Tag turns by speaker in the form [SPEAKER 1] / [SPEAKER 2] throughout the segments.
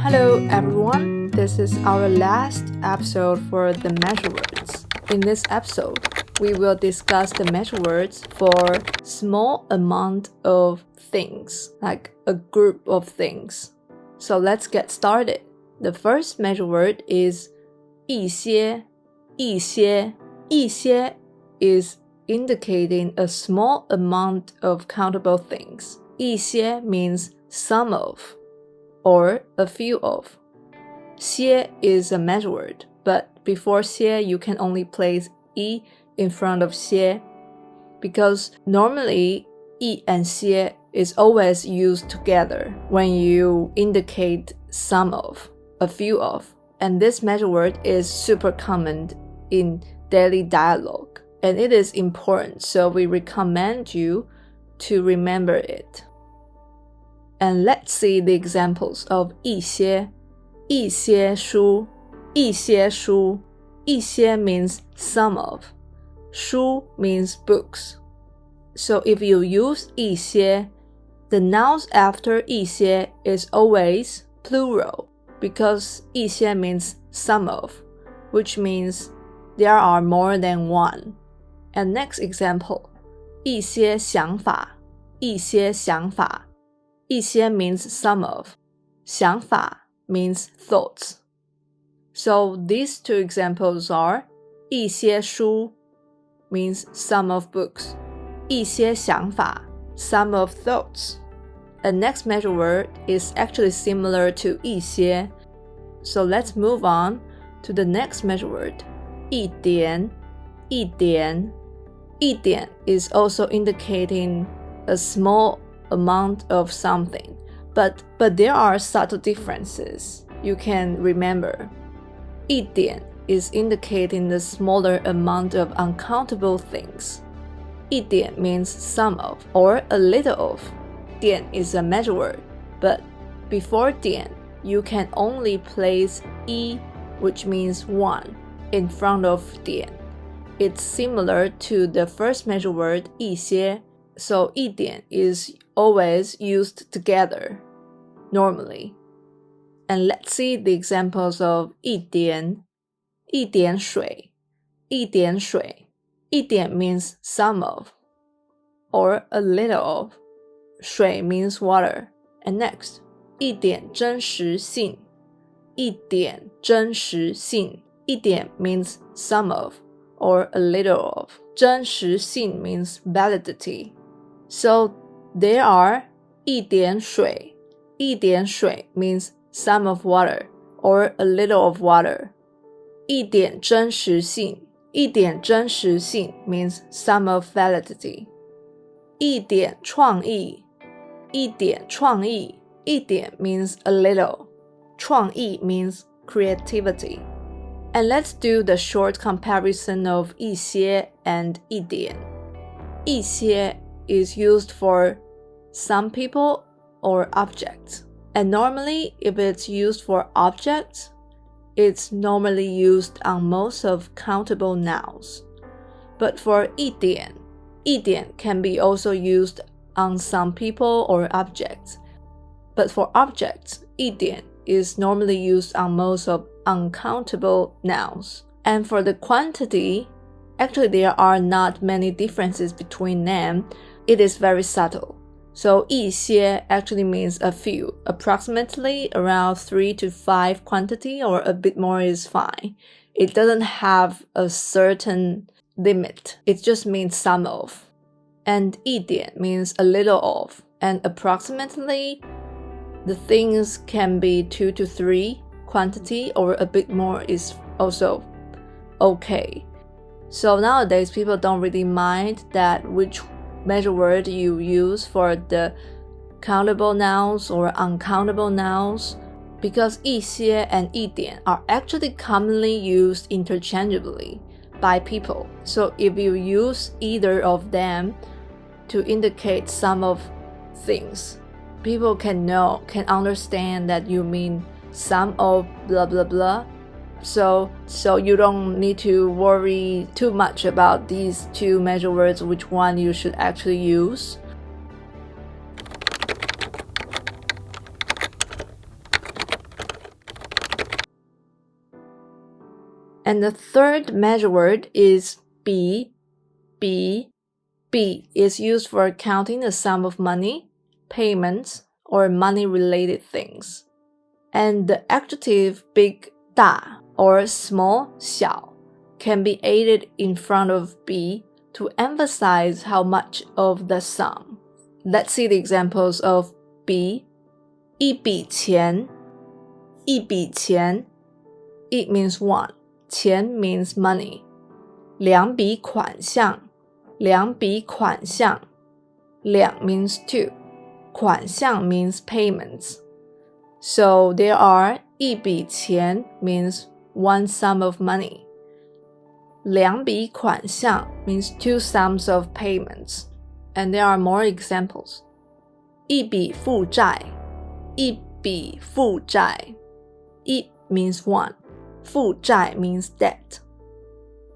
[SPEAKER 1] Hello everyone, this is our last episode for the measure words. In this episode, we will discuss the measure words for small amount of things, like a group of things. So let's get started. The first measure word is 一些,一些,一些 is indicating a small amount of countable things. 一些 means some of, or a few of. 些 is a measure word, but before 些 you can only place 一 in front of 些, because normally 一 and 些 is always used together when you indicate some of, a few of. And this measure word is super common in daily dialogue, and it is important, so we recommend you to remember it. And let's see the examples of 一些,一些书,一些书,一些 means some of. 书 means books. So if you use 一些, the nouns after 一些 is always plural, because 一些 means some of, which means there are more than one. And next example, 一些想法,一些想法,一些 means some of. 想法 means thoughts. So these two examples are 一些书 means some of books, 一些想法 some of thoughts. And next measure word is actually similar to 一些. So let's move on to the next measure word, 一点,一点,一点 is also indicating a small amount of something, but there are subtle differences you can remember. 一点 is indicating the smaller amount of uncountable things. 一点 means some of, or a little of. 点 is a measure word, but before 点 you can only place 一, which means one, in front of 点. It's similar to the first measure word 一些, so 一点 is always used together, normally. And let's see the examples of 一点,一点水,一点水,一点 means some of, or a little of. 水 means water. And next, 一点真实性,一点真实性,一点 means some of, or a little of. 真实性 means validity. So there are 一点水,一点水 means some of water, or a little of water. 一点真实性,一点真实性 means some of validity. 一点创意,一点创意,一点 means a little. 创意 means creativity. And let's do the short comparison of 一些 and 一点. 一些 is used for some people or objects. And normally, if it's used for objects, it's normally used on most of countable nouns. But for 一点, 一点 can be also used on some people or objects. But for objects, 一点 is normally used on most of uncountable nouns. And for the quantity, actually there are not many differences between them. It is very subtle. So 一些 actually means a few, approximately around 3 to 5 quantity, or a bit more is fine. It doesn't have a certain limit. It just means some of. And 一点 means a little of, and approximately the things can be 2 to 3 quantity, or a bit more is also okay. So nowadays people don't really mind that which measure word you use for the countable nouns or uncountable nouns, because 一些 and 一点 are actually commonly used interchangeably by people. So if you use either of them to indicate some of things, people can understand that you mean some of blah blah blah. So you don't need to worry too much about these two measure words, which one you should actually use. And the third measure word is bi. Bi is used for counting the sum of money, payments, or money-related things. And the adjective big, 大, or small, 小, can be added in front of bi to emphasize how much of the sum. Let's see the examples of bi. 一笔钱, 一笔钱, it means one. 钱 means money. 两笔款项, 两笔款项, 两 means two. 款项 means payments. So there are 一笔钱 means one sum of money. 两笔款项 means two sums of payments. And there are more examples. 一笔负债, 一笔负债, it means one. 负债 means debt.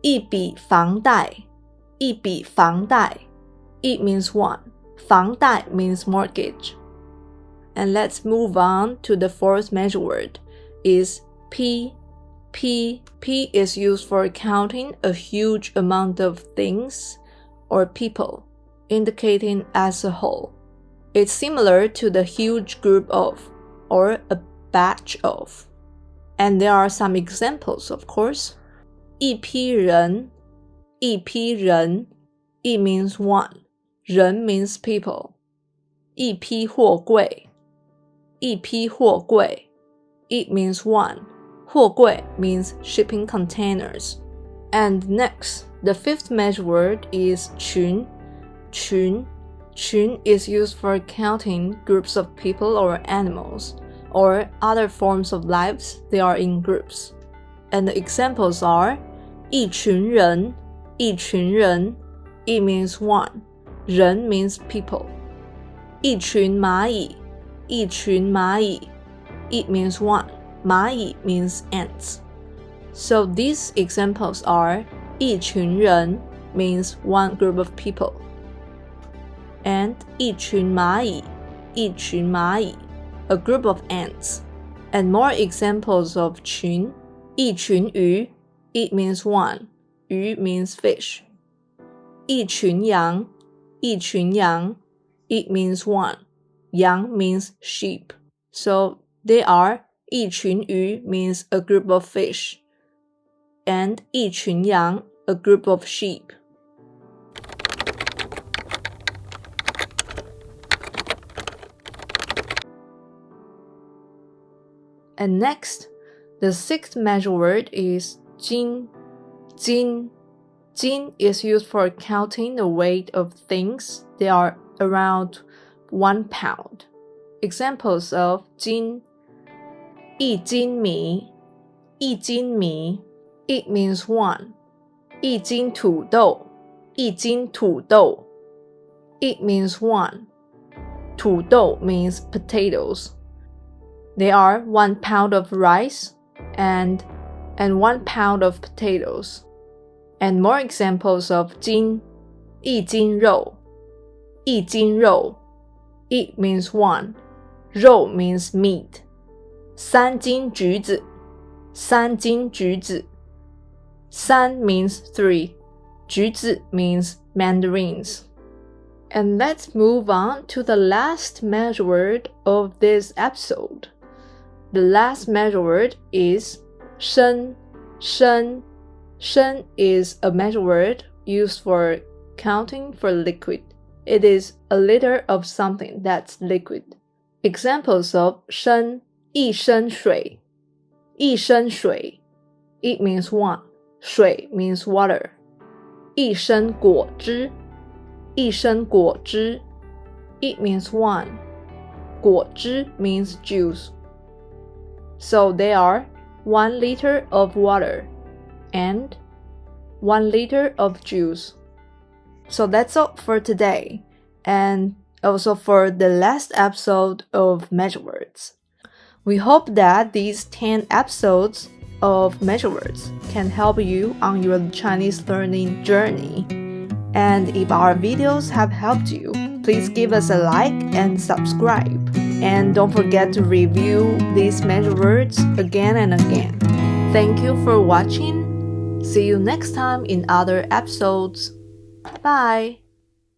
[SPEAKER 1] 一笔房贷, 一笔房贷, it means one. 房贷 means mortgage. And let's move on to the fourth measure word is P. P is used for counting a huge amount of things or people, indicating as a whole. It's similar to the huge group of or a batch of. And there are some examples, of course. 一批人, 一批人, it means one. 人 means people. 一批货柜, 一批货柜, it means one. 货柜 means shipping containers. And next, the fifth measure word is 群. 群 is used for counting groups of people or animals, or other forms of lives they are in groups. And the examples are 一群人, 一群人, it means one. 人 means people. 一群蚂蚁, 一群蚂蚁, it means one. 蚂蚁 means ants. So these examples are 一群人 means one group of people. And 一群蚂蚁, 一群蚂蚁, a group of ants. And more examples of 群, 一群鱼, it means one. 鱼 means fish. 一群羊, 一群羊, it means one. 羊 means sheep. So they are 一群鱼 means a group of fish. And 一群羊, a group of sheep. And next, the sixth measure word is 斤. Jin is used for counting the weight of things. They are around 1 pound. Examples of 斤, 一斤米, 一斤米, it means one. 一斤土豆, 一斤土豆, it means one. 土豆 means potatoes. They are 1 pound of rice and 1 pound of potatoes. And more examples of 斤, 一斤肉, 一斤肉, it means one. 肉 means meat. 三斤橘子, 三斤橘子, 三 means 3. 橘子 means mandarins. And let's move on to the last measure word of this episode. The last measure word is 升. Shēng is a measure word used for counting for liquid. It is a liter of something that's liquid. Examples of 升, 一升水, 一升水, it means one. 水 means water. 一升果汁, 一升果汁, it means one. 果汁 means juice. So they are 1 liter of water and 1 liter of juice. So that's all for today, and also for the last episode of Measure Words. We hope that these 10 episodes of Measure Words can help you on your Chinese learning journey. And if our videos have helped you, please give us a like and subscribe. And don't forget to review these measure words again and again. Thank you for watching, See you next time in other episodes. Bye!